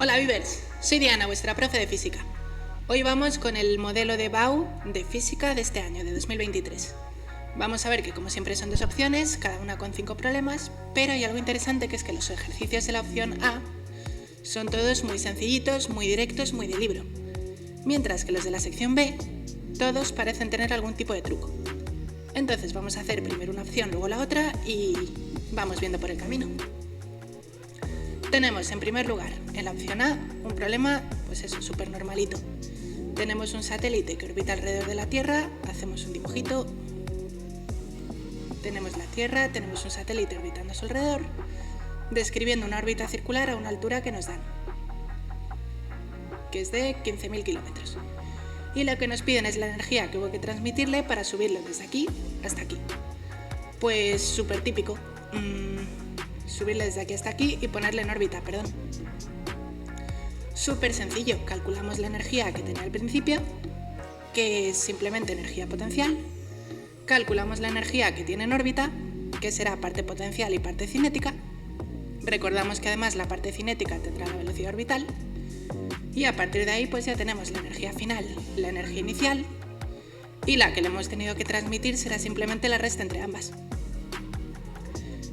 Hola Vivers, soy Diana, vuestra profe de física. Hoy vamos con el modelo de BAU de física de este año, de 2023. Vamos a ver que como siempre son dos opciones, cada una con 5 problemas, pero hay algo interesante que es que los ejercicios de la opción A son todos muy sencillitos, muy directos, muy de libro, mientras que los de la sección B todos parecen tener algún tipo de truco. Entonces vamos a hacer primero una opción, luego la otra y vamos viendo por el camino. Tenemos en primer lugar en la opción A un problema, pues eso, súper normalito. Tenemos un satélite que orbita alrededor de la Tierra, hacemos un dibujito. Tenemos la Tierra, tenemos un satélite orbitando a su alrededor, describiendo una órbita circular a una altura que nos dan, que es de 15.000 kilómetros. Y lo que nos piden es la energía que hubo que transmitirle para subirlo desde aquí hasta aquí. Pues súper típico. Subirle desde aquí hasta aquí y ponerle en órbita, perdón. Súper sencillo, calculamos la energía que tenía al principio, que es simplemente energía potencial, calculamos la energía que tiene en órbita, que será parte potencial y parte cinética, recordamos que además la parte cinética tendrá la velocidad orbital, y a partir de ahí pues ya tenemos la energía final, la energía inicial, y la que le hemos tenido que transmitir será simplemente la resta entre ambas.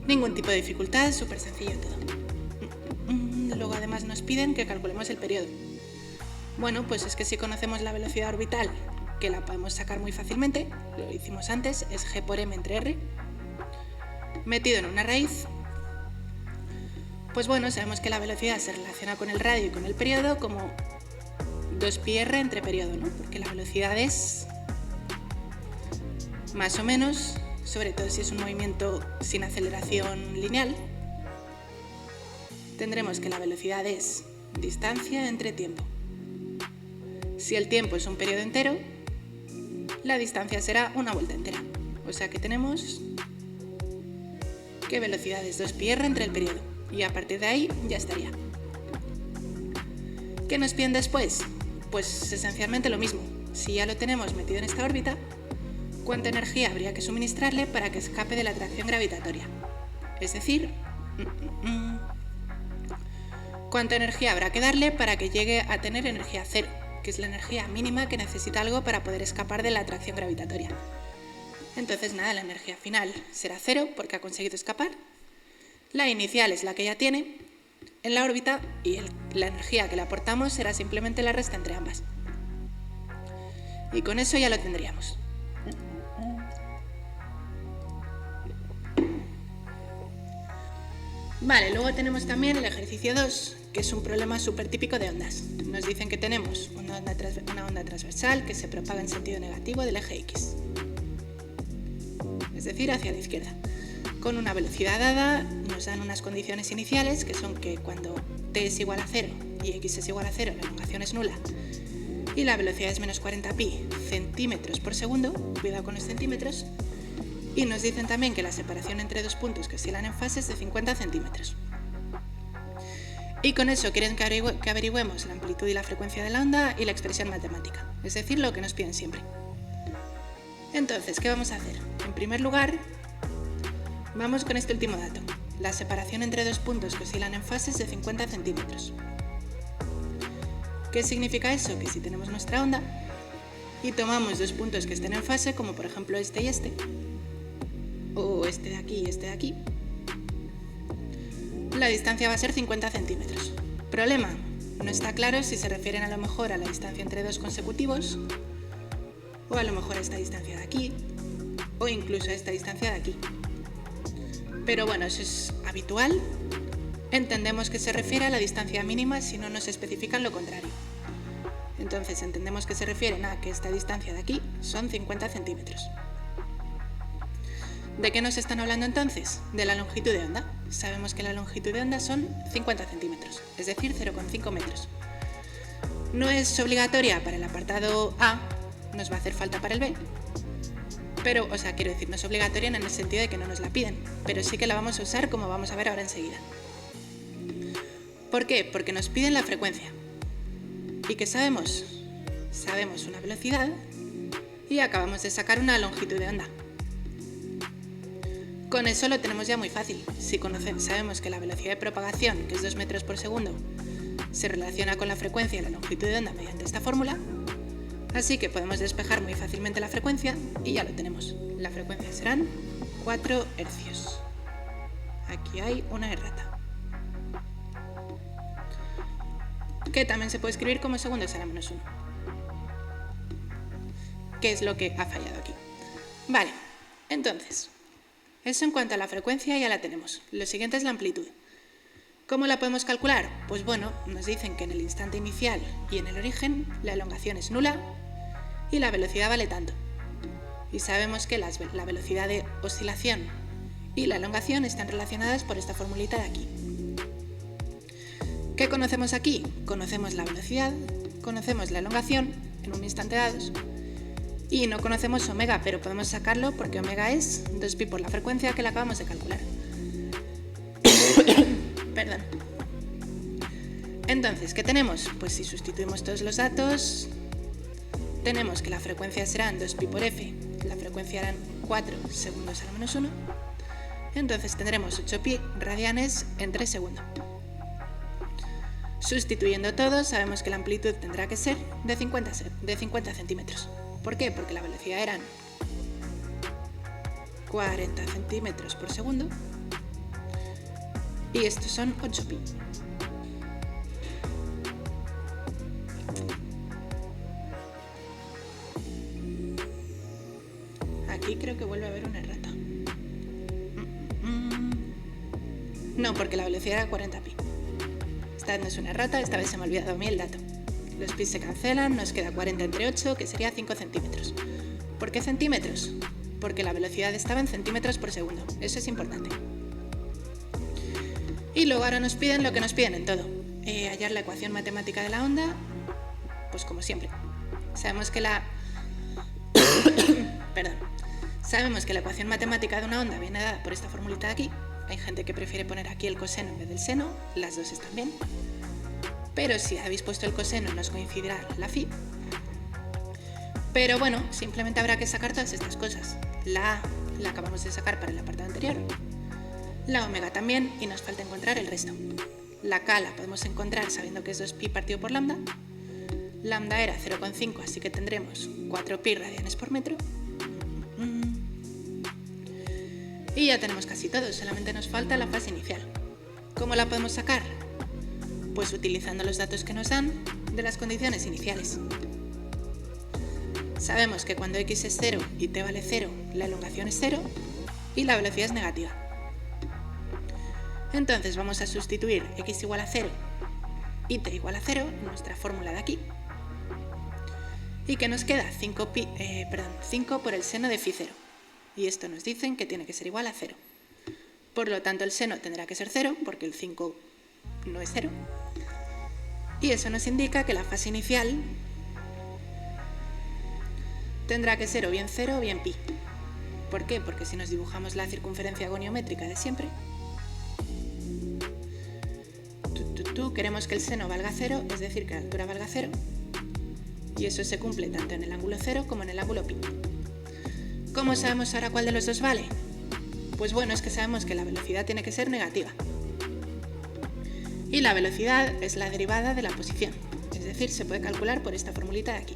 Ningún tipo de dificultad, súper sencillo todo. Luego además nos piden que calculemos el periodo. Bueno, pues es que si conocemos la velocidad orbital, que la podemos sacar muy fácilmente, lo hicimos antes, es g por m entre r, metido en una raíz. Pues bueno, sabemos que la velocidad se relaciona con el radio y con el periodo como 2πr entre periodo, ¿no? Porque la velocidad es más o menos, sobre todo si es un movimiento sin aceleración lineal, tendremos que la velocidad es distancia entre tiempo. Si el tiempo es un periodo entero, la distancia será una vuelta entera. O sea que tenemos que velocidad es 2πr entre el periodo. Y a partir de ahí ya estaría. ¿Qué nos piden después? Pues esencialmente lo mismo. Si ya lo tenemos metido en esta órbita, ¿cuánta energía habría que suministrarle para que escape de la atracción gravitatoria? Es decir, ¿cuánta energía habrá que darle para que llegue a tener energía cero, que es la energía mínima que necesita algo para poder escapar de la atracción gravitatoria? Entonces nada, la energía final será cero porque ha conseguido escapar. La inicial es la que ya tiene en la órbita y la energía que le aportamos será simplemente la resta entre ambas. Y con eso ya lo tendríamos. Vale, luego tenemos también el ejercicio 2, que es un problema súper típico de ondas. Nos dicen que tenemos una onda transversal que se propaga en sentido negativo del eje X, es decir, hacia la izquierda. Con una velocidad dada nos dan unas condiciones iniciales que son que cuando t es igual a 0 y x es igual a 0 la elongación es nula y la velocidad es menos 40pi centímetros por segundo, cuidado con los centímetros, y nos dicen también que la separación entre dos puntos que oscilan en fase es de 50 centímetros. Y con eso quieren que averigüemos la amplitud y la frecuencia de la onda y la expresión matemática, es decir, lo que nos piden siempre. Entonces, ¿qué vamos a hacer? En primer lugar, vamos con este último dato. La separación entre dos puntos que oscilan en fase es de 50 centímetros. ¿Qué significa eso? Que si tenemos nuestra onda y tomamos dos puntos que estén en fase, como por ejemplo este y este, o este de aquí y este de aquí, la distancia va a ser 50 centímetros. Problema, no está claro si se refieren a lo mejor a la distancia entre dos consecutivos, o a lo mejor a esta distancia de aquí, o incluso a esta distancia de aquí. Pero bueno, eso es habitual. Entendemos que se refiere a la distancia mínima si no nos especifican lo contrario. Entonces entendemos que se refieren a que esta distancia de aquí son 50 centímetros. ¿De qué nos están hablando entonces? De la longitud de onda. Sabemos que la longitud de onda son 50 centímetros, es decir, 0,5 metros. No es obligatoria para el apartado A, nos va a hacer falta para el B, pero, o sea, quiero decir, no es obligatoria en el sentido de que no nos la piden, pero sí que la vamos a usar como vamos a ver ahora enseguida. ¿Por qué? Porque nos piden la frecuencia. ¿Y qué sabemos? Sabemos una velocidad y acabamos de sacar una longitud de onda. Con eso lo tenemos ya muy fácil. Si sabemos que la velocidad de propagación, que es 2 metros por segundo, se relaciona con la frecuencia y la longitud de onda mediante esta fórmula, así que podemos despejar muy fácilmente la frecuencia y ya lo tenemos. La frecuencia serán 4 hercios. Aquí hay una errata, que también se puede escribir como segundos a la menos 1. ¿Qué es lo que ha fallado aquí? Vale, entonces, eso en cuanto a la frecuencia ya la tenemos. Lo siguiente es la amplitud. ¿Cómo la podemos calcular? Pues bueno, nos dicen que en el instante inicial y en el origen la elongación es nula y la velocidad vale tanto. Y sabemos que la velocidad de oscilación y la elongación están relacionadas por esta formulita de aquí. ¿Qué conocemos aquí? Conocemos la velocidad, conocemos la elongación en un instante dado y no conocemos omega, pero podemos sacarlo porque omega es 2pi por la frecuencia que la acabamos de calcular. Perdón. Entonces, ¿qué tenemos? Pues si sustituimos todos los datos, tenemos que la frecuencia será 2pi por f, la frecuencia eran 4 segundos a la menos 1, entonces tendremos 8pi radianes en 3 segundos. Sustituyendo todo, sabemos que la amplitud tendrá que ser de 50 centímetros. ¿Por qué? Porque la velocidad eran 40 centímetros por segundo y estos son 8pi. Aquí creo que vuelve a haber una errata. No, porque la velocidad era 40pi. Esta vez no es una errata, esta vez se me ha olvidado a mí el dato. Los pi se cancelan, nos queda 40 entre 8, que sería 5 centímetros. ¿Por qué centímetros? Porque la velocidad estaba en centímetros por segundo. Eso es importante. Y luego ahora nos piden lo que nos piden en todo. Hallar la ecuación matemática de la onda, pues como siempre. Sabemos que la... Perdón. Sabemos que la ecuación matemática de una onda viene dada por esta formulita de aquí. Hay gente que prefiere poner aquí el coseno en vez del seno, las dos están bien. Pero si habéis puesto el coseno nos coincidirá la phi. Pero bueno, simplemente habrá que sacar todas estas cosas. La A la acabamos de sacar para el apartado anterior, la omega también, y nos falta encontrar el resto. La K la podemos encontrar sabiendo que es 2pi partido por lambda. Lambda era 0,5, así que tendremos 4pi radianes por metro. Y ya tenemos casi todo, solamente nos falta la fase inicial. ¿Cómo la podemos sacar? Pues utilizando los datos que nos dan de las condiciones iniciales. Sabemos que cuando x es 0 y t vale 0, la elongación es 0 y la velocidad es negativa. Entonces vamos a sustituir x igual a 0 y t igual a 0 en nuestra fórmula de aquí. ¿Y qué nos queda? 5 por el seno de phi 0. Y esto nos dicen que tiene que ser igual a 0. Por lo tanto, el seno tendrá que ser 0, porque el 5 no es 0. Y eso nos indica que la fase inicial tendrá que ser o bien 0 o bien pi. ¿Por qué? Porque si nos dibujamos la circunferencia goniométrica de siempre, queremos que el seno valga 0, es decir, que la altura valga 0, y eso se cumple tanto en el ángulo 0 como en el ángulo pi. ¿Cómo sabemos ahora cuál de los dos vale? Pues bueno, es que sabemos que la velocidad tiene que ser negativa. Y la velocidad es la derivada de la posición, es decir, se puede calcular por esta formulita de aquí.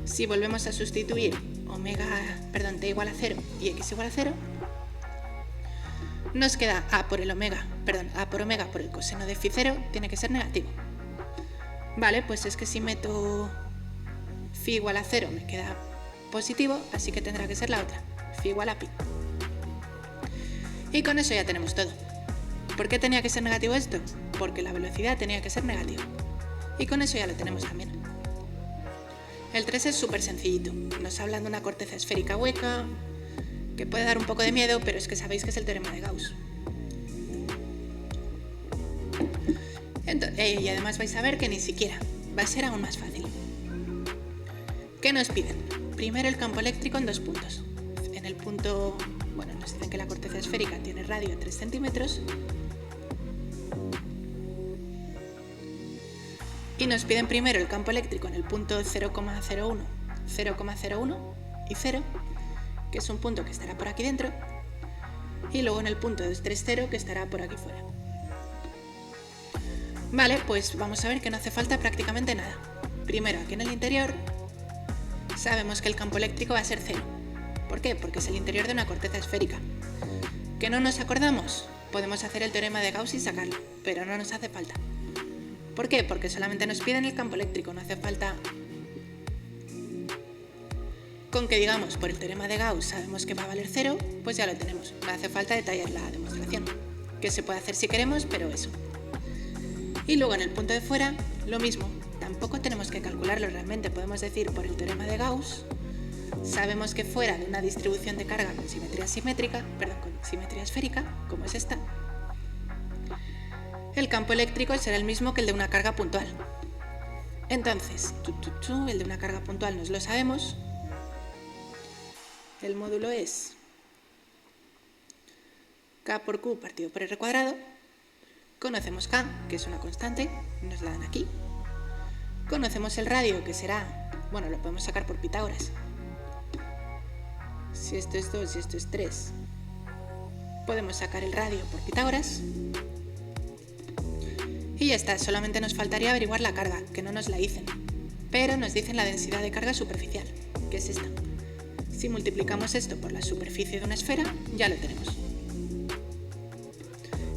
Si volvemos a sustituir t igual a 0 y x igual a 0, nos queda a por omega por el coseno de phi 0 tiene que ser negativo. Vale, pues es que si meto phi igual a 0 me queda positivo, así que tendrá que ser la otra, phi igual a pi. Y con eso ya tenemos todo. ¿Por qué tenía que ser negativo esto? Porque la velocidad tenía que ser negativa. Y con eso ya lo tenemos también. El 3 es súper sencillito. Nos hablan de una corteza esférica hueca, que puede dar un poco de miedo, pero es que sabéis que es el teorema de Gauss. Y además vais a ver que ni siquiera va a ser aún más fácil. ¿Qué nos piden? Primero el campo eléctrico en 2 puntos. En el punto, nos dicen que la corteza esférica tiene radio 3 centímetros. Y nos piden primero el campo eléctrico en el punto 0,01, 0,01 y 0, que es un punto que estará por aquí dentro, y luego en el punto 230 que estará por aquí fuera. Vale, pues vamos a ver que no hace falta prácticamente nada. Primero, aquí en el interior, sabemos que el campo eléctrico va a ser 0. ¿Por qué? Porque es el interior de una corteza esférica. ¿Que no nos acordamos? Podemos hacer el teorema de Gauss y sacarlo, pero no nos hace falta. ¿Por qué? Porque solamente nos piden el campo eléctrico, no hace falta... Con que digamos por el teorema de Gauss sabemos que va a valer 0, pues ya lo tenemos. No hace falta detallar la demostración, que se puede hacer si queremos, pero eso. Y luego en el punto de fuera, lo mismo. Tampoco tenemos que calcularlo realmente, podemos decir por el teorema de Gauss, sabemos que fuera de una distribución de carga con simetría esférica, como es esta, el campo eléctrico será el mismo que el de una carga puntual. Entonces, el de una carga puntual nos lo sabemos. El módulo es K por Q partido por R cuadrado. Conocemos K, que es una constante, nos la dan aquí. Conocemos el radio, que será, bueno, lo podemos sacar por Pitágoras. Si esto es 2 y esto es 3, podemos sacar el radio por Pitágoras. Y ya está, solamente nos faltaría averiguar la carga, que no nos la dicen, pero nos dicen la densidad de carga superficial, que es esta. Si multiplicamos esto por la superficie de una esfera, ya lo tenemos.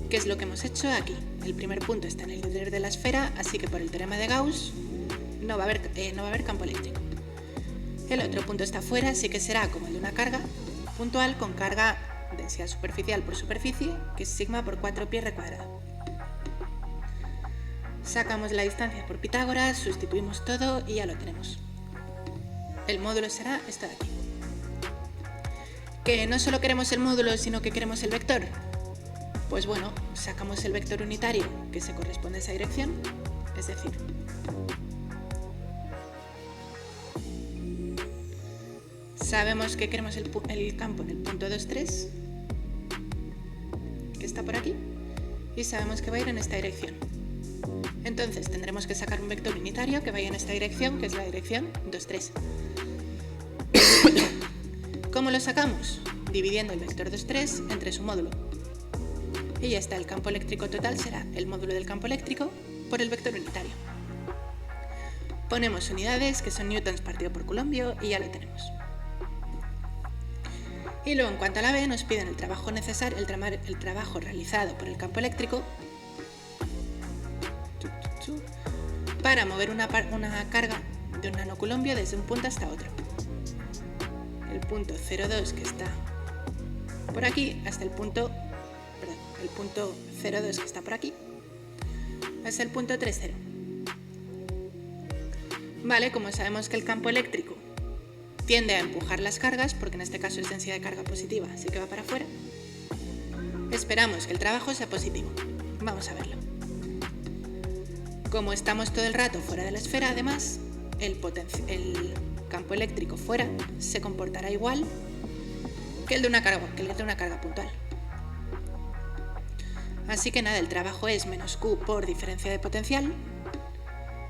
¿Qué es lo que hemos hecho aquí? El primer punto está en el interior de la esfera, así que por el teorema de Gauss no va a haber campo eléctrico. El otro punto está fuera, así que será como el de una carga puntual con carga densidad superficial por superficie, que es sigma por 4pi r cuadrado. Sacamos la distancia por Pitágoras, sustituimos todo y ya lo tenemos. El módulo será esto de aquí. ¿Que no solo queremos el módulo, sino que queremos el vector? Pues bueno, sacamos el vector unitario que se corresponde a esa dirección, es decir, sabemos que queremos el campo en el punto 2, 3, que está por aquí, y sabemos que va a ir en esta dirección. Entonces tendremos que sacar un vector unitario que vaya en esta dirección, que es la dirección 2, 3. ¿Cómo lo sacamos? Dividiendo el vector 2, 3 entre su módulo. Y ya está, el campo eléctrico total será el módulo del campo eléctrico por el vector unitario. Ponemos unidades, que son newtons partido por coulombio, y ya lo tenemos. Y luego, en cuanto a la B, nos piden el trabajo necesario, el trabajo realizado por el campo eléctrico para mover una carga de un nanoculombio desde un punto hasta otro. El punto 0,2 que está por aquí hasta el punto 0,2 que está por aquí hasta el punto 3,0. Vale, como sabemos que el campo eléctrico tiende a empujar las cargas, porque en este caso es densidad de carga positiva, así que va para afuera, esperamos que el trabajo sea positivo. Vamos a verlo. Como estamos todo el rato fuera de la esfera, además, el campo eléctrico fuera se comportará igual que el de una carga puntual. Así que nada, el trabajo es menos Q por diferencia de potencial,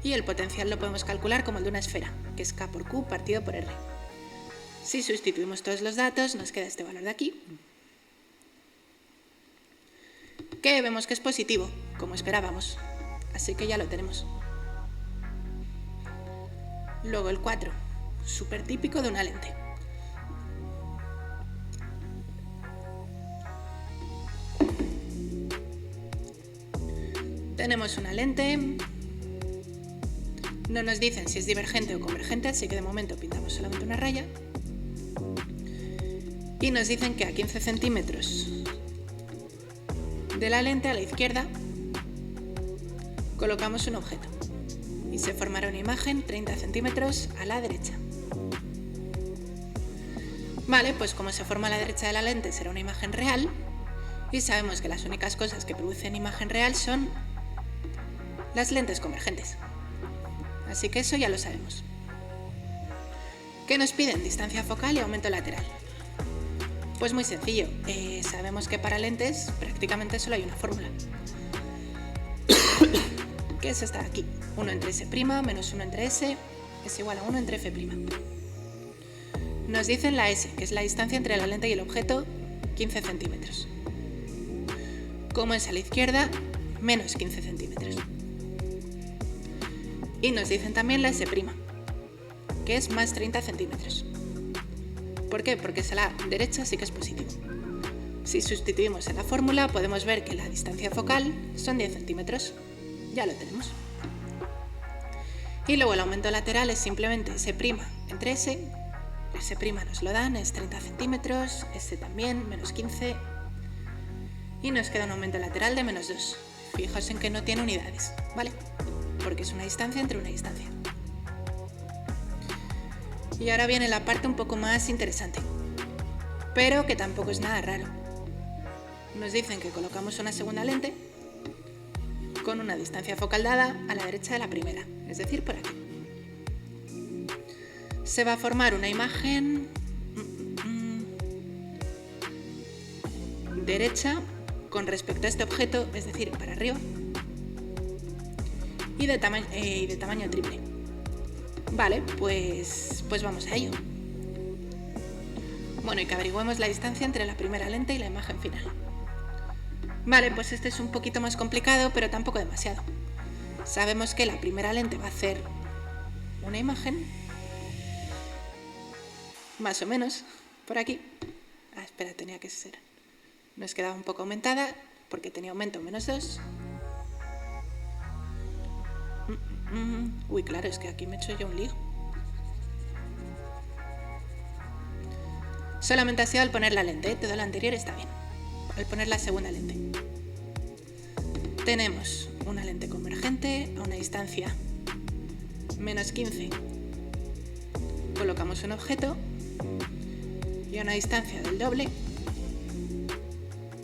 y el potencial lo podemos calcular como el de una esfera, que es K por Q partido por R. Si sustituimos todos los datos, nos queda este valor de aquí, que vemos que es positivo, como esperábamos. Así que ya lo tenemos. Luego el 4, súper típico de una lente. Tenemos una lente, no nos dicen si es divergente o convergente, así que de momento pintamos solamente una raya. Y nos dicen que a 15 centímetros de la lente a la izquierda colocamos un objeto y se formará una imagen 30 centímetros a la derecha. Vale, pues como se forma a la derecha de la lente será una imagen real, y sabemos que las únicas cosas que producen imagen real son las lentes convergentes. Así que eso ya lo sabemos. ¿Qué nos piden? Distancia focal y aumento lateral. Pues muy sencillo, sabemos que para lentes prácticamente solo hay una fórmula, que es esta de aquí, 1 entre S' menos 1 entre S es igual a 1 entre F'. Nos dicen la S, que es la distancia entre la lente y el objeto, 15 centímetros. Como es a la izquierda, menos 15 centímetros. Y nos dicen también la S', que es más 30 centímetros. ¿Por qué? Porque a la derecha sí que es positivo. Si sustituimos en la fórmula, podemos ver que la distancia focal son 10 centímetros. Ya lo tenemos. Y luego el aumento lateral es simplemente S' entre S. S' nos lo dan, es 30 centímetros, S también, menos 15. Y nos queda un aumento lateral de menos 2. Fijaos en que no tiene unidades, ¿vale? Porque es una distancia entre una distancia. Y ahora viene la parte un poco más interesante, pero que tampoco es nada raro. Nos dicen que colocamos una segunda lente con una distancia focal dada a la derecha de la primera, es decir, por aquí. Se va a formar una imagen derecha con respecto a este objeto, es decir, para arriba, y de tamaño triple. Vale, pues vamos a ello. Bueno, y que averigüemos la distancia entre la primera lente y la imagen final. Vale, pues este es un poquito más complicado, pero tampoco demasiado. Sabemos que la primera lente va a hacer una imagen, más o menos, por aquí. Espera, tenía que ser. Nos quedaba un poco aumentada, porque tenía aumento menos 2. Uy, claro, es que aquí me he hecho yo un lío. Solamente ha sido al poner la lente, todo lo anterior está bien. Al poner la segunda lente. Tenemos una lente convergente a una distancia menos 15. Colocamos un objeto y a una distancia del doble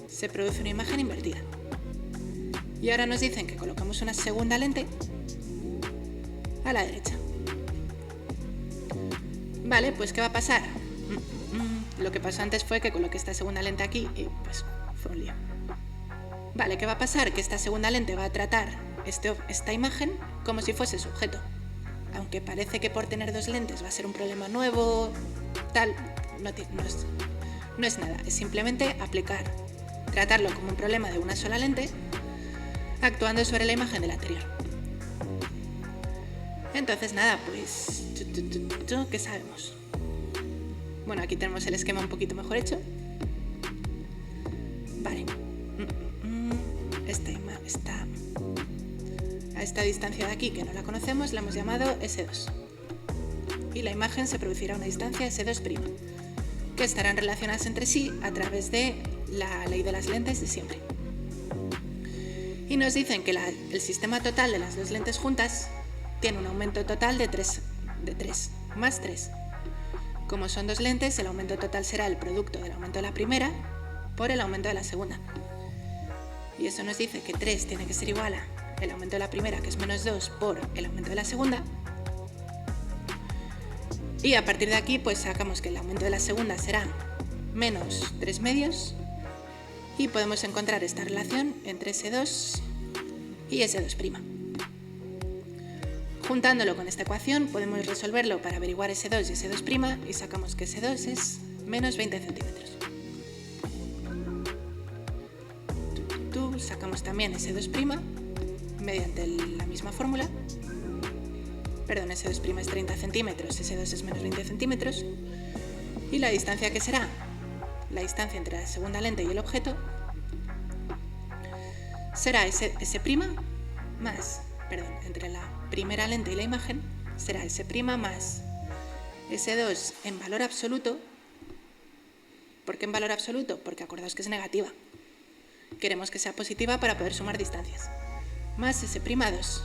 se produce una imagen invertida. Y ahora nos dicen que colocamos una segunda lente a la derecha. Vale, pues ¿qué va a pasar? Lo que pasó antes fue que coloqué esta segunda lente aquí y pues fue un lío. Vale, ¿qué va a pasar? Que esta segunda lente va a tratar esta imagen como si fuese su objeto. Aunque parece que por tener dos lentes va a ser un problema nuevo, tal, no es nada. Es simplemente tratarlo como un problema de una sola lente, actuando sobre la imagen de la anterior. Entonces nada, pues, ¿qué sabemos? Bueno, aquí tenemos el esquema un poquito mejor hecho. Vale. A esta distancia de aquí, que no la conocemos, la hemos llamado S2. Y la imagen se producirá a una distancia S2', que estarán relacionadas entre sí a través de la ley de las lentes de siempre. Y nos dicen que el sistema total de las dos lentes juntas tiene un aumento total de 3 más 3. Como son dos lentes, el aumento total será el producto del aumento de la primera por el aumento de la segunda. Y eso nos dice que 3 tiene que ser igual a el aumento de la primera, que es menos 2, por el aumento de la segunda. Y a partir de aquí, pues sacamos que el aumento de la segunda será menos 3 medios. Y podemos encontrar esta relación entre S2 y S2'. Juntándolo con esta ecuación, podemos resolverlo para averiguar S2 y S2' y sacamos que S2 es menos 20 centímetros. Sacamos también S2' mediante la misma fórmula. Perdón, S2' es 30 centímetros, S2 es menos 20 centímetros. Y la distancia que será, la distancia entre la segunda lente y el objeto, será S' más, entre la primera lente y la imagen, será S' más S2 en valor absoluto. ¿Por qué en valor absoluto? Porque acordaos que es negativa. Queremos que sea positiva para poder sumar distancias. Más S'2.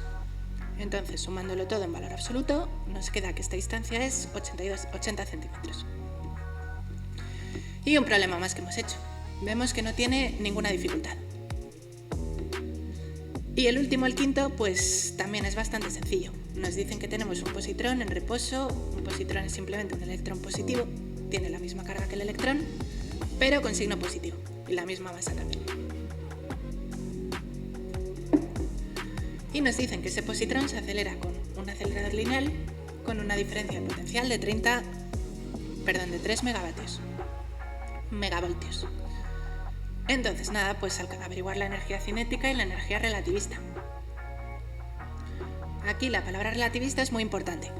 Entonces, sumándolo todo en valor absoluto, nos queda que esta distancia es 80 centímetros. Y un problema más que hemos hecho. Vemos que no tiene ninguna dificultad. Y el último, el quinto, pues también es bastante sencillo. Nos dicen que tenemos un positrón en reposo. Un positrón es simplemente un electrón positivo. Tiene la misma carga que el electrón, pero con signo positivo. Y la misma masa también. Y nos dicen que ese positrón se acelera con un acelerador lineal con una diferencia de potencial de 3 megavoltios. Entonces nada, pues al averiguar la energía cinética y la energía relativista. Aquí la palabra relativista es muy importante.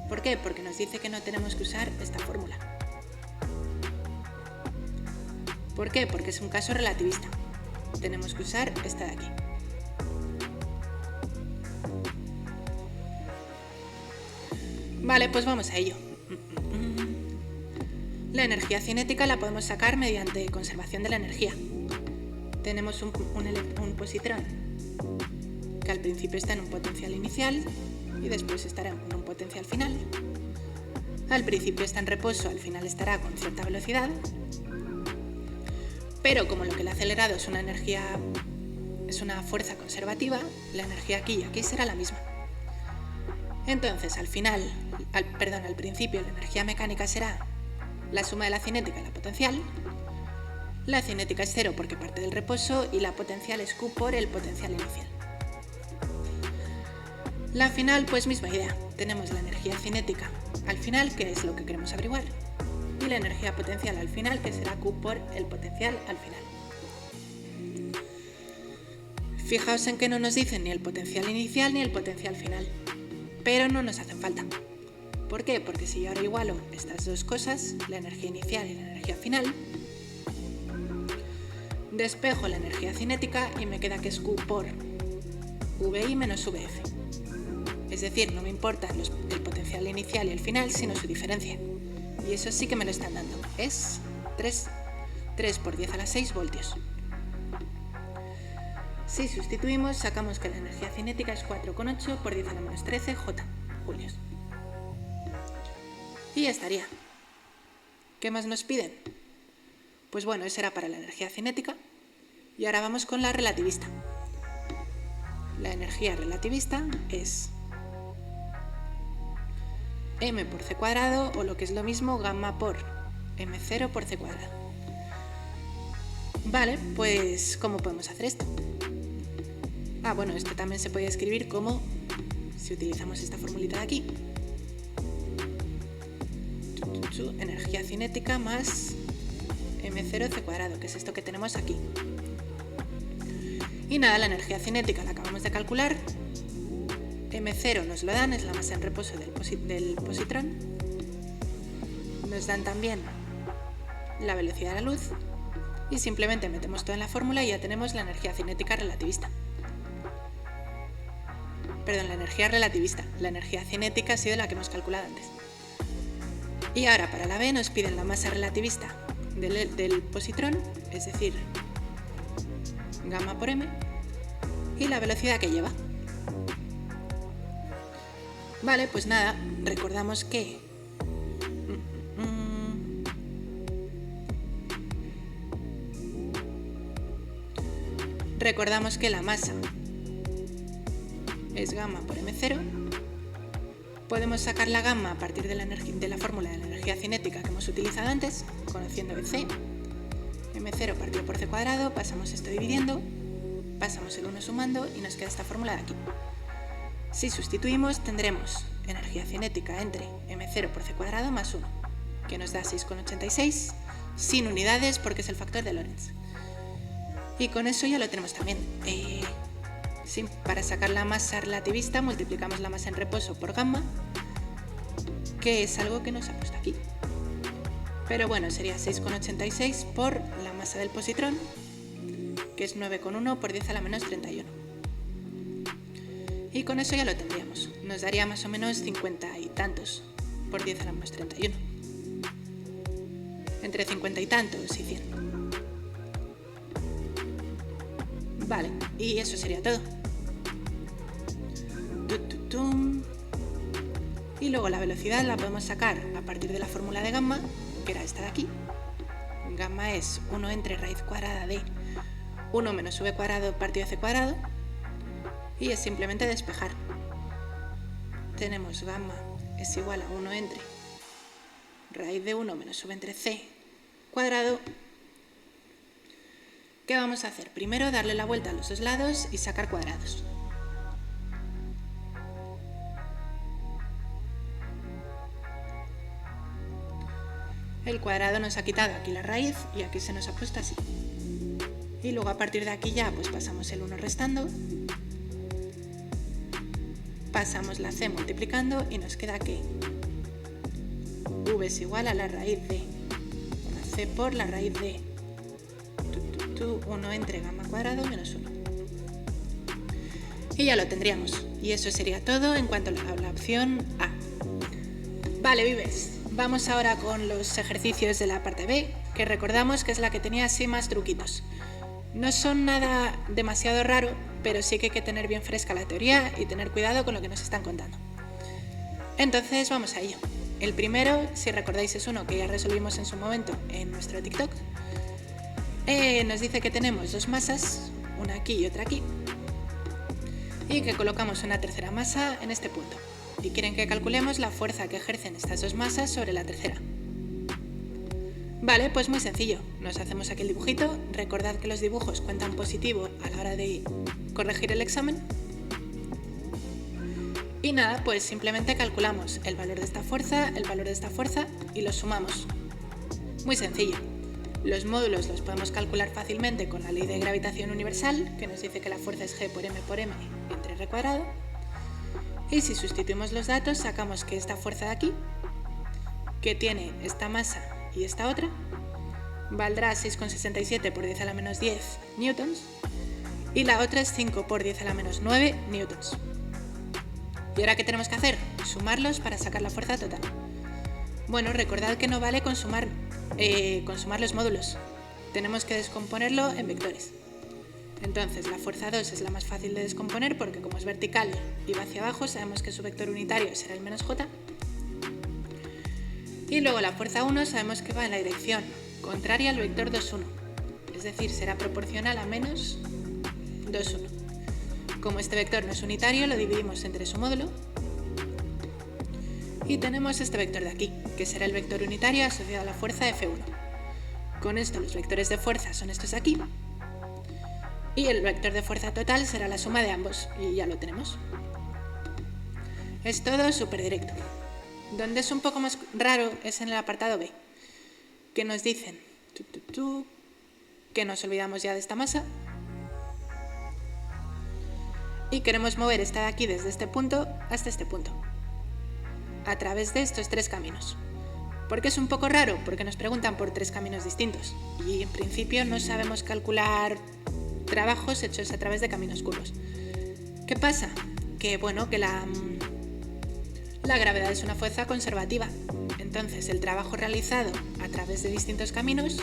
¿Por qué? Porque nos dice que no tenemos que usar esta fórmula. ¿Por qué? Porque es un caso relativista. Tenemos que usar esta de aquí. Vale, pues vamos a ello. La energía cinética la podemos sacar mediante conservación de la energía. Tenemos un positrón que al principio está en un potencial inicial y después estará en un potencial final. Al principio está en reposo, al final estará con cierta velocidad, pero como lo que le ha acelerado es una fuerza conservativa, la energía aquí y aquí será la misma. Entonces, al principio la energía mecánica será la suma de la cinética y la potencial. La cinética es 0 porque parte del reposo y la potencial es Q por el potencial inicial. La final, pues misma idea. Tenemos la energía cinética al final, que es lo que queremos averiguar, y la energía potencial al final, que será Q por el potencial al final. Fijaos en que no nos dicen ni el potencial inicial ni el potencial final, pero no nos hacen falta. ¿Por qué? Porque si yo ahora igualo estas dos cosas, la energía inicial y la energía final, despejo la energía cinética y me queda que es Q por VI menos VF. Es decir, no me importa el potencial inicial y el final, sino su diferencia. Y eso sí que me lo están dando. Es 3 por 10 a la 6 voltios. Si sustituimos, sacamos que la energía cinética es 4,8 por 10 a la menos 13 J, julios. Y ya estaría. ¿Qué más nos piden? Pues bueno, eso era para la energía cinética. Y ahora vamos con la relativista. La energía relativista es m por c cuadrado, o lo que es lo mismo, gamma por m0 por c cuadrado. Vale, pues ¿cómo podemos hacer esto? Bueno, esto también se puede escribir como, si utilizamos esta formulita de aquí, energía cinética más m0 c cuadrado, que es esto que tenemos aquí. Y nada, la energía cinética la acabamos de calcular. M0 nos lo dan, es la masa en reposo del positrón. Nos dan también la velocidad de la luz y simplemente metemos todo en la fórmula y ya tenemos la energía cinética relativista. Perdón, la energía relativista. La energía cinética ha sido la que hemos calculado antes. Y ahora para la B nos piden la masa relativista del positrón, es decir, gamma por m, y la velocidad que lleva. Vale, pues nada, recordamos que la masa es gamma por m0. Podemos sacar la gamma a partir de la fórmula de la energía cinética que hemos utilizado antes, conociendo el c. m0 partido por c cuadrado, pasamos esto dividiendo, pasamos el 1 sumando y nos queda esta fórmula de aquí. Si sustituimos, tendremos energía cinética entre m0 por c cuadrado más 1, que nos da 6,86, sin unidades porque es el factor de Lorentz. Y con eso ya lo tenemos también. Para sacar la masa relativista multiplicamos la masa en reposo por gamma, que es algo que nos ha puesto aquí. Pero bueno, sería 6,86 por la masa del positrón, que es 9,1 por 10 a la menos 31. Y con eso ya lo tendríamos. Nos daría más o menos 50 y tantos por 10 a la menos 31. Entre 50 y tantos y 100. Vale, y eso sería todo. Y luego la velocidad la podemos sacar a partir de la fórmula de gamma, que era esta de aquí. Gamma es 1 entre raíz cuadrada de 1 menos v cuadrado partido de c cuadrado. Y es simplemente despejar. Tenemos gamma es igual a 1 entre raíz de 1 menos v entre c cuadrado. ¿Qué vamos a hacer? Primero darle la vuelta a los dos lados y sacar cuadrados. El cuadrado nos ha quitado aquí la raíz y aquí se nos ha puesto así. Y luego a partir de aquí ya pues pasamos el 1 restando. pasamos la c multiplicando y nos queda que v es igual a la raíz de una c por la raíz de 1 entre gamma cuadrado menos 1. Y ya lo tendríamos. Y eso sería todo en cuanto a la opción A. Vale, vives. Vamos ahora con los ejercicios de la parte B, que recordamos que es la que tenía así más truquitos. No son nada demasiado raro, pero sí que hay que tener bien fresca la teoría y tener cuidado con lo que nos están contando. Entonces vamos a ello. El primero, si recordáis, es uno que ya resolvimos en su momento en nuestro TikTok. Nos dice que tenemos dos masas, una aquí y otra aquí, y que colocamos una tercera masa en este punto. Y quieren que calculemos la fuerza que ejercen estas dos masas sobre la tercera. Vale, pues muy sencillo. Nos hacemos aquí el dibujito. Recordad que los dibujos cuentan positivo a la hora de corregir el examen. Y nada, pues simplemente calculamos el valor de esta fuerza, el valor de esta fuerza y los sumamos. Muy sencillo. Los módulos los podemos calcular fácilmente con la ley de gravitación universal, que nos dice que la fuerza es G por M entre R cuadrado. Y si sustituimos los datos, sacamos que esta fuerza de aquí, que tiene esta masa y esta otra, valdrá 6,67 por 10 a la menos 10 newtons, y la otra es 5 por 10 a la menos 9 newtons. ¿Y ahora qué tenemos que hacer? Sumarlos para sacar la fuerza total. Bueno, recordad que no vale con sumar los módulos. Tenemos que descomponerlo en vectores. Entonces, la fuerza 2 es la más fácil de descomponer porque como es vertical y va hacia abajo, sabemos que su vector unitario será el menos j. Y luego la fuerza 1 sabemos que va en la dirección contraria al vector 2,1. Es decir, será proporcional a menos 2,1. Como este vector no es unitario, lo dividimos entre su módulo. Y tenemos este vector de aquí, que será el vector unitario asociado a la fuerza F1. Con esto los vectores de fuerza son estos aquí. Y el vector de fuerza total será la suma de ambos, y ya lo tenemos. Es todo súper directo. Donde es un poco más raro es en el apartado B, que nos dicen que nos olvidamos ya de esta masa y queremos mover esta de aquí desde este punto hasta este punto, a través de estos tres caminos. ¿Por qué es un poco raro? Porque nos preguntan por tres caminos distintos y en principio no sabemos calcular trabajos hechos a través de caminos curvos. ¿Qué pasa? Que bueno, que la gravedad es una fuerza conservativa, entonces el trabajo realizado a través de distintos caminos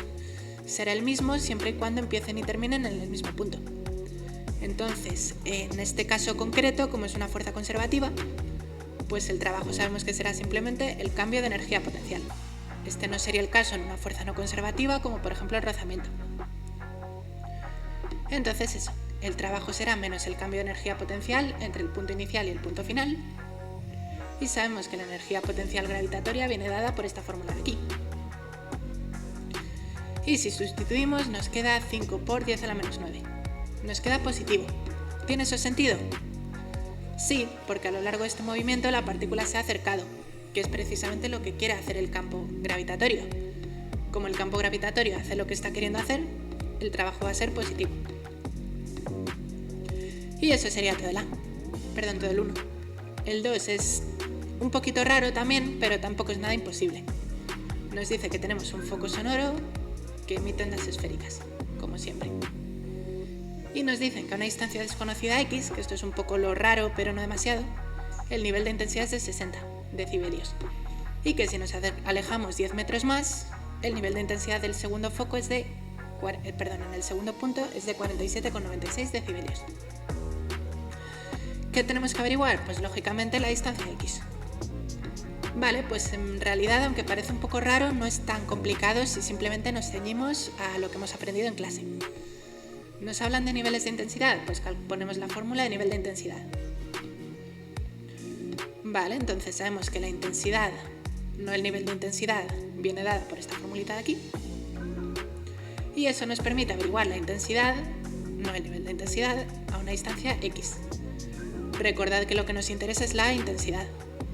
será el mismo siempre y cuando empiecen y terminen en el mismo punto. Entonces, en este caso concreto, como es una fuerza conservativa, pues el trabajo sabemos que será simplemente el cambio de energía potencial. Este no sería el caso en una fuerza no conservativa, como por ejemplo el rozamiento. Entonces eso, el trabajo será menos el cambio de energía potencial entre el punto inicial y el punto final, y sabemos que la energía potencial gravitatoria viene dada por esta fórmula de aquí. Y si sustituimos nos queda 5 por 10 a la menos 9. Nos queda positivo. ¿Tiene eso sentido? Sí, porque a lo largo de este movimiento la partícula se ha acercado, que es precisamente lo que quiere hacer el campo gravitatorio. Como el campo gravitatorio hace lo que está queriendo hacer, el trabajo va a ser positivo. Y eso sería todo todo el 1. El 2 es un poquito raro también, pero tampoco es nada imposible. Nos dice que tenemos un foco sonoro que emite ondas esféricas, como siempre. Y nos dicen que a una distancia desconocida x, que esto es un poco lo raro pero no demasiado, el nivel de intensidad es de 60 decibelios. Y que si nos alejamos 10 metros más, el nivel de intensidad del segundo foco es en el segundo punto es de 47,96 decibelios. ¿Qué tenemos que averiguar? Pues lógicamente la distancia x. Vale, pues en realidad, aunque parece un poco raro, no es tan complicado si simplemente nos ceñimos a lo que hemos aprendido en clase. ¿Nos hablan de niveles de intensidad? Pues ponemos la fórmula de nivel de intensidad. Vale, entonces sabemos que la intensidad, no el nivel de intensidad, viene dada por esta formulita de aquí. Y eso nos permite averiguar la intensidad, no el nivel de intensidad, a una distancia x. Recordad que lo que nos interesa es la intensidad,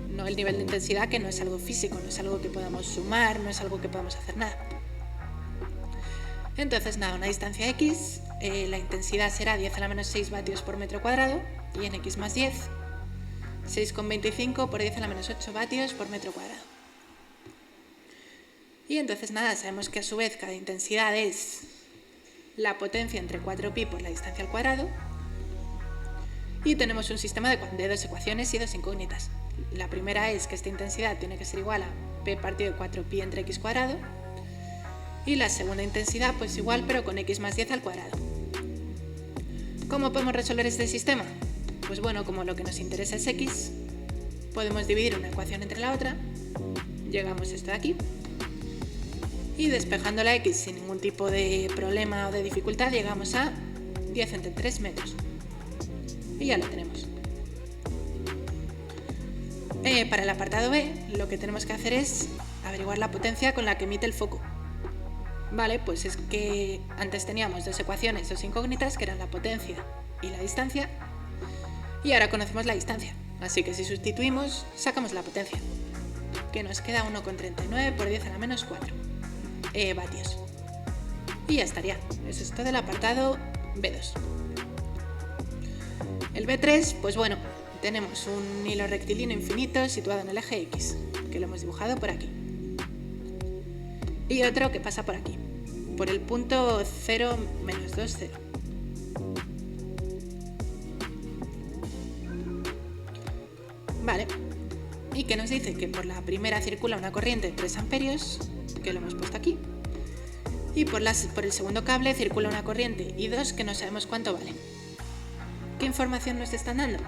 no el nivel de intensidad, que no es algo físico, no es algo que podamos sumar, no es algo que podamos hacer nada. Entonces nada, una distancia x, la intensidad será 10 a la menos 6 vatios por metro cuadrado, y en x más 10 6,25 por 10 a la menos 8 vatios por metro cuadrado. Y entonces nada, sabemos que a su vez cada intensidad es la potencia entre 4pi por la distancia al cuadrado. Y tenemos un sistema de dos ecuaciones y dos incógnitas. La primera es que esta intensidad tiene que ser igual a p partido de 4pi entre x cuadrado. Y la segunda intensidad pues igual pero con x más 10 al cuadrado. ¿Cómo podemos resolver este sistema? Pues bueno, como lo que nos interesa es x, podemos dividir una ecuación entre la otra, llegamos a esto de aquí, y despejando la x sin ningún tipo de problema o de dificultad llegamos a 10 entre 3 metros. Y ya lo tenemos. Para el apartado B, lo que tenemos que hacer es averiguar la potencia con la que emite el foco. Vale, pues es que antes teníamos dos ecuaciones, dos incógnitas, que eran la potencia y la distancia, y ahora conocemos la distancia, así que si sustituimos, sacamos la potencia, que nos queda 1,39 por 10 a la menos 4 vatios. Y ya estaría, eso es todo el apartado B2. El B3, pues bueno, tenemos un hilo rectilíneo infinito situado en el eje X, que lo hemos dibujado por aquí. Y otro que pasa por aquí, por el punto 0, menos 2, 0. Vale, y que nos dice que por la primera circula una corriente de 3 amperios, que lo hemos puesto aquí, y por el segundo cable circula una corriente I2 que no sabemos cuánto vale. ¿Qué información nos están dando?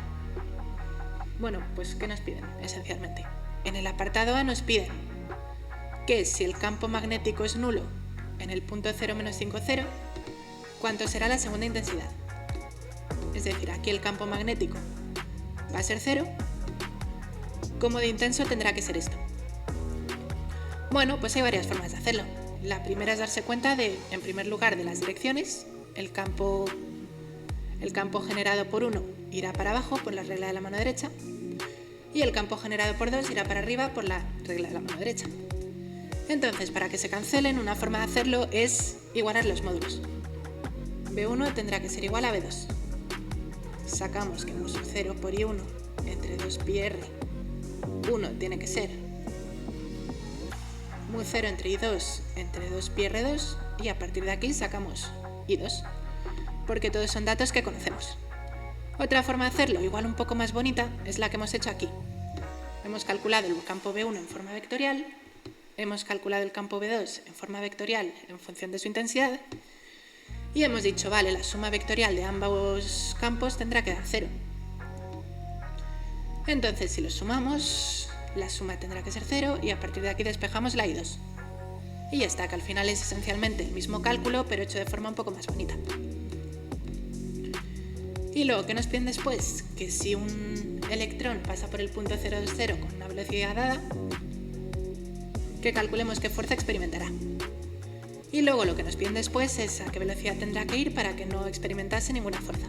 Bueno, pues ¿qué nos piden esencialmente? En el apartado A nos piden que si el campo magnético es nulo en el punto 0 menos 5, 0, ¿cuánto será la segunda intensidad? Es decir, aquí el campo magnético va a ser 0, ¿cómo de intenso tendrá que ser esto? Bueno, pues hay varias formas de hacerlo. La primera es darse cuenta de, en primer lugar, de las direcciones. El campo generado por 1 irá para abajo por la regla de la mano derecha y el campo generado por 2 irá para arriba por la regla de la mano derecha. Entonces, para que se cancelen, una forma de hacerlo es igualar los módulos. B1 tendrá que ser igual a B2. Sacamos que mu sub 0 por I1 entre 2πr 1 tiene que ser mu 0 entre I2 entre 2πr2 y a partir de aquí sacamos I2, porque todos son datos que conocemos. Otra forma de hacerlo, igual un poco más bonita, es la que hemos hecho aquí. Hemos calculado el campo B1 en forma vectorial, hemos calculado el campo B2 en forma vectorial en función de su intensidad y hemos dicho, vale, la suma vectorial de ambos campos tendrá que dar 0. Entonces, si los sumamos, la suma tendrá que ser 0 y a partir de aquí despejamos la I2. Y ya está, que al final es esencialmente el mismo cálculo, pero hecho de forma un poco más bonita. Y luego, ¿qué nos piden después? Que si un electrón pasa por el punto 0,20 con una velocidad dada, que calculemos qué fuerza experimentará. Y luego lo que nos piden después es a qué velocidad tendrá que ir para que no experimentase ninguna fuerza.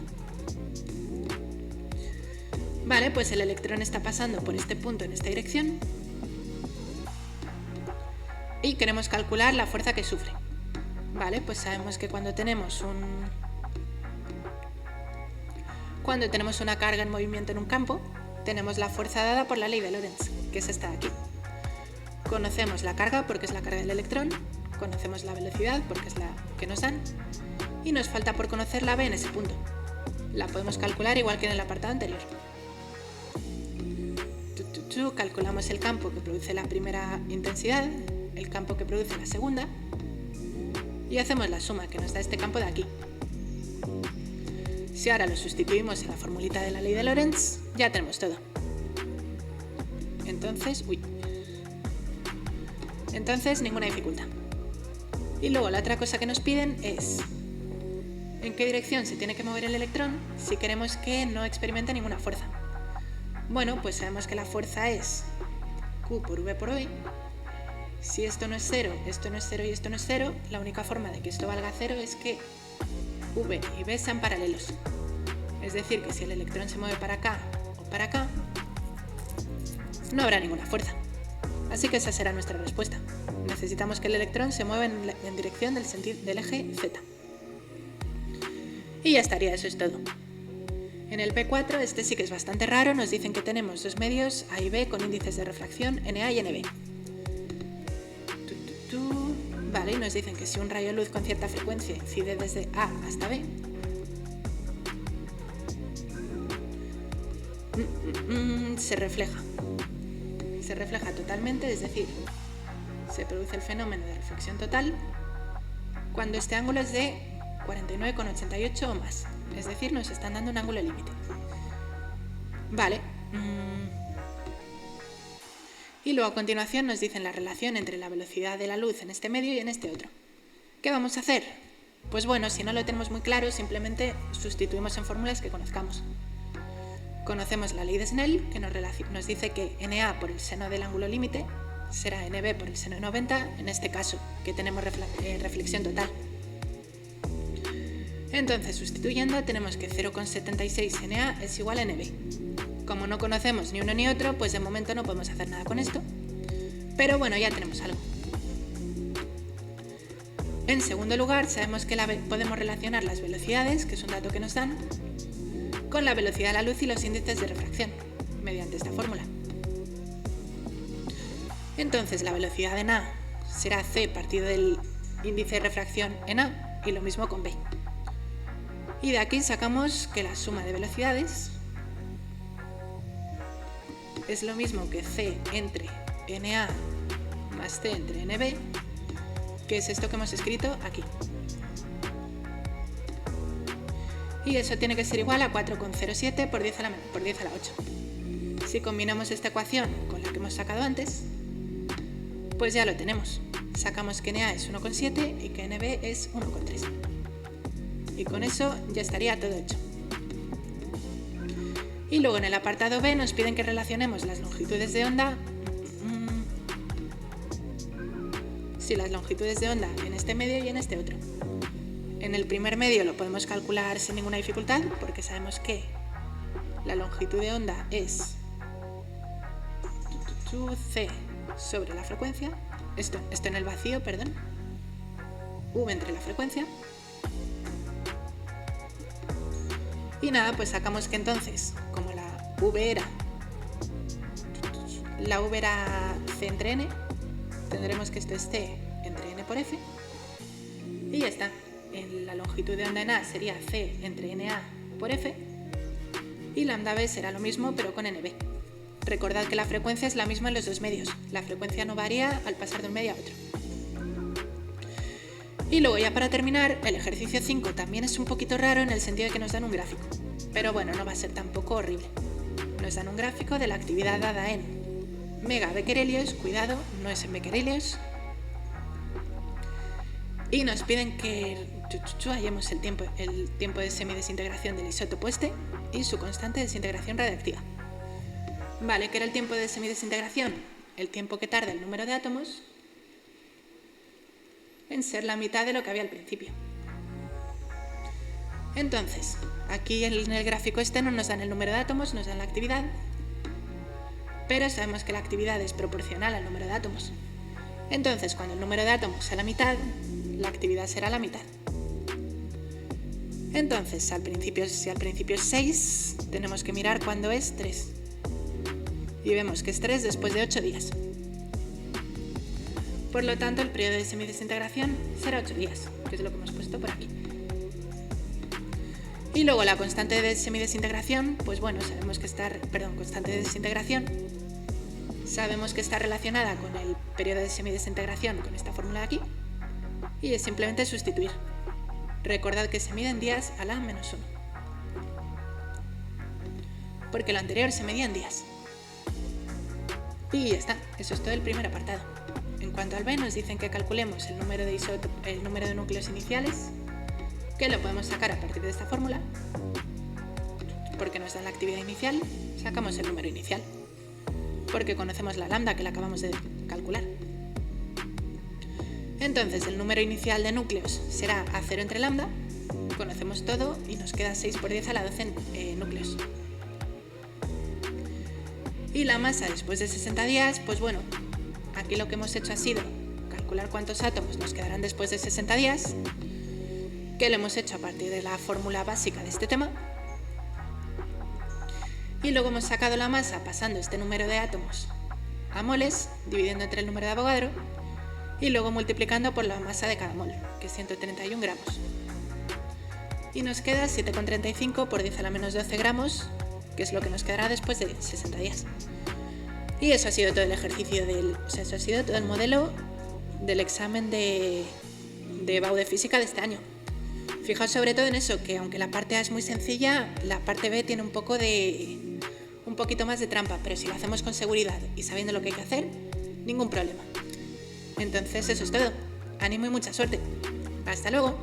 Vale, pues el electrón está pasando por este punto en esta dirección y queremos calcular la fuerza que sufre. Vale, pues sabemos que cuando tenemos una carga en movimiento en un campo, tenemos la fuerza dada por la ley de Lorentz, que es esta de aquí. Conocemos la carga porque es la carga del electrón, conocemos la velocidad porque es la que nos dan y nos falta por conocer la v en ese punto. La podemos calcular igual que en el apartado anterior. Calculamos el campo que produce la primera intensidad, el campo que produce la segunda y hacemos la suma que nos da este campo de aquí. Si ahora lo sustituimos en la formulita de la ley de Lorentz, ya tenemos todo. Entonces, ninguna dificultad. Y luego la otra cosa que nos piden es en qué dirección se tiene que mover el electrón si queremos que no experimente ninguna fuerza. Bueno, pues sabemos que la fuerza es Q por V por V. Si esto no es 0, esto no es 0 y esto no es 0, la única forma de que esto valga 0 es que V y V sean paralelos. Es decir, que si el electrón se mueve para acá o para acá, no habrá ninguna fuerza. Así que esa será nuestra respuesta. Necesitamos que el electrón se mueva en dirección del eje Z. Y ya estaría, eso es todo. En el P4, este sí que es bastante raro, nos dicen que tenemos dos medios A y B con índices de refracción NA y NB. Vale, y nos dicen que si un rayo de luz con cierta frecuencia incide desde A hasta B, se refleja totalmente, es decir, se produce el fenómeno de reflexión total cuando este ángulo es de 49,88 o más, es decir, nos están dando un ángulo límite. Vale. Y luego a continuación nos dicen la relación entre la velocidad de la luz en este medio y en este otro. ¿Qué vamos a hacer? Pues bueno, si no lo tenemos muy claro, simplemente sustituimos en fórmulas que conozcamos. Conocemos la ley de Snell, que nos dice que NA por el seno del ángulo límite será NB por el seno de 90, en este caso, que tenemos reflexión total. Entonces, sustituyendo, tenemos que 0,76 NA es igual a NB. Como no conocemos ni uno ni otro, pues de momento no podemos hacer nada con esto. Pero bueno, ya tenemos algo. En segundo lugar, sabemos que podemos relacionar las velocidades, que es un dato que nos dan, con la velocidad de la luz y los índices de refracción, mediante esta fórmula. Entonces, la velocidad en A será C partido del índice de refracción en A, y lo mismo con B. Y de aquí sacamos que la suma de velocidades es lo mismo que C entre NA más C entre NB, que es esto que hemos escrito aquí. Y eso tiene que ser igual a 4,07 por 10 a la 8. Si combinamos esta ecuación con la que hemos sacado antes, pues ya lo tenemos. Sacamos que NA es 1,7 y que NB es 1,3. Y con eso ya estaría todo hecho. Y luego en el apartado B nos piden que relacionemos las longitudes de onda. Las longitudes de onda en este medio y en este otro. En el primer medio lo podemos calcular sin ninguna dificultad, porque sabemos que la longitud de onda es C sobre la frecuencia, esto en el vacío, perdón, V entre la frecuencia. Y nada, pues sacamos que entonces, como la V era C entre N, tendremos que esto es C entre N por F. Y ya está. La longitud de onda en A sería C entre NA por F. Y lambda B será lo mismo, pero con NB. Recordad que la frecuencia es la misma en los dos medios. La frecuencia no varía al pasar de un medio a otro. Y luego ya para terminar, el ejercicio 5 también es un poquito raro en el sentido de que nos dan un gráfico. Pero bueno, no va a ser tampoco horrible. Nos dan un gráfico de la actividad dada en megabecquerelios, cuidado, no es en becquerelios. Y nos piden que hallemos el tiempo de semidesintegración del isótopo este y su constante de desintegración radiactiva. Vale, ¿qué era el tiempo de semidesintegración? El tiempo que tarda el número de átomos en ser la mitad de lo que había al principio. Entonces, aquí en el gráfico este no nos dan el número de átomos, nos dan la actividad, pero sabemos que la actividad es proporcional al número de átomos. Entonces, cuando el número de átomos sea la mitad, la actividad será la mitad. Entonces, si al principio es 6, tenemos que mirar cuándo es 3. Y vemos que es 3 después de 8 días. Por lo tanto, el periodo de semidesintegración será 8 días, que es lo que hemos puesto por aquí. Y luego la constante de semidesintegración, pues bueno, constante de desintegración, sabemos que está relacionada con el periodo de semidesintegración con esta fórmula de aquí, y es simplemente sustituir. Recordad que se mide en días a la menos 1, porque lo anterior se medía en días. Y ya está, eso es todo el primer apartado. En cuanto al B, nos dicen que calculemos el número de núcleos iniciales, que lo podemos sacar a partir de esta fórmula, porque nos dan la actividad inicial, sacamos el número inicial, porque conocemos la lambda que la acabamos de calcular. Entonces el número inicial de núcleos será A0 entre lambda, conocemos todo y nos queda 6 por 10 a la 12 núcleos. Y la masa después de 60 días, pues bueno, aquí lo que hemos hecho ha sido calcular cuántos átomos nos quedarán después de 60 días, que lo hemos hecho a partir de la fórmula básica de este tema. Y luego hemos sacado la masa pasando este número de átomos a moles, dividiendo entre el número de Avogadro, y luego multiplicando por la masa de cada mol, que es 131 gramos. Y nos queda 7,35 por 10 a la menos 12 gramos, que es lo que nos quedará después de 60 días. Y eso ha sido todo el ejercicio eso ha sido todo el modelo del examen de BAU de física de este año. Fijaos sobre todo en eso, que aunque la parte A es muy sencilla, la parte B tiene un poquito más de trampa, pero si lo hacemos con seguridad y sabiendo lo que hay que hacer, ningún problema. Entonces eso es todo. Ánimo y mucha suerte. Hasta luego.